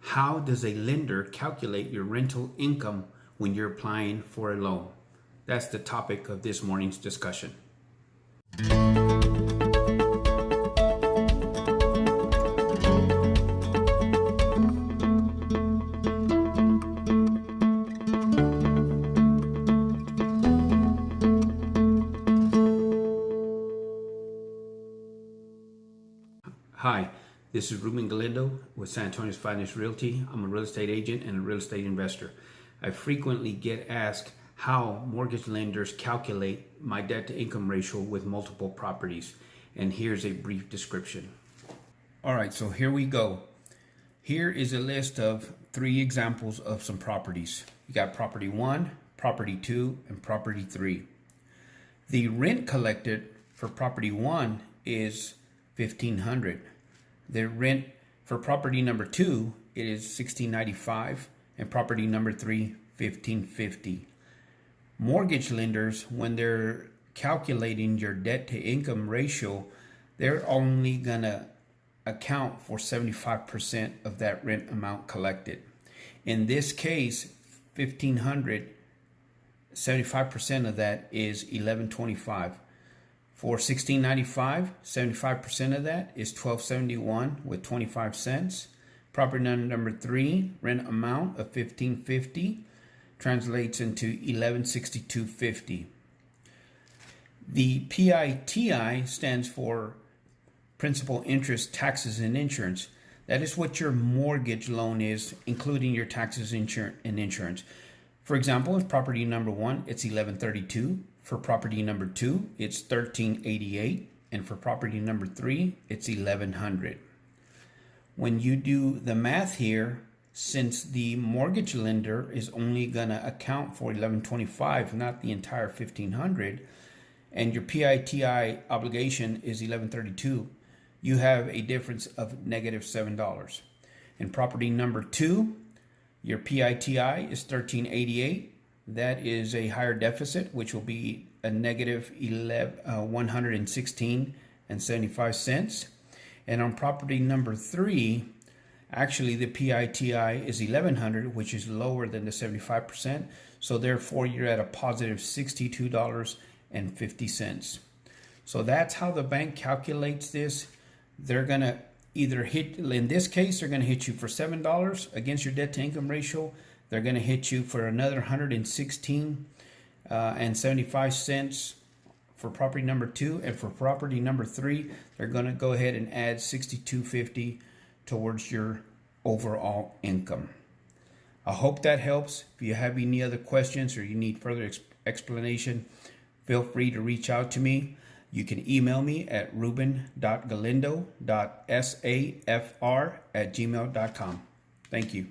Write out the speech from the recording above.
How does a lender calculate your rental income when you're applying for a loan? That's the topic of this morning's discussion. Hi, this is Ruben Galindo with San Antonio's Finest Realty. I'm a real estate agent and a real estate investor. I frequently get asked how mortgage lenders calculate my debt to income ratio with multiple properties. And here's a brief description. All right, so here we go. Here is a list of 3 examples of some properties. You got property 1, property 2, and property 3. The rent collected for property 1 is $1,500. The rent for property number 2 it is $1,695, and property number 3 $1,550. Mortgage lenders, when they're calculating your debt to income ratio, they're only gonna account for 75% of that rent amount collected. In this case, $1,500, 75% of that is $1,125. For $1,695, 75% of that is $1,271 with 25 cents. Property number 3, rent amount of $1,550 translates into $1,162.50. The P.I.T.I. stands for principal, interest, taxes, and insurance. That is what your mortgage loan is, including your taxes and insurance. For example, if property number 1, it's $1,132. For property number 2, it's $1,388. And for property number 3, it's $1,100. When you do the math here, since the mortgage lender is only going to account for $1,125, not the entire $1,500, and your P.I.T.I. obligation is $1,132, you have a difference of negative $7. In property number 2, your P.I.T.I. is $1,388. That is a higher deficit, which will be a negative $116.75. And on property number 3, actually the P.I.T.I. is $1,100, which is lower than the 75%. So therefore, you're at a positive $62.50. So that's how the bank calculates this. They're gonna either hit, in this case, they're gonna hit you for $7 against your debt to income ratio. They're going to hit you for another $116.75 for property number 2, and for property number 3, they're going to go ahead and add $62.50 towards your overall income. I hope that helps. If you have any other questions or you need further explanation, feel free to reach out to me. You can email me at ruben.galindo.safr@gmail.com. Thank you.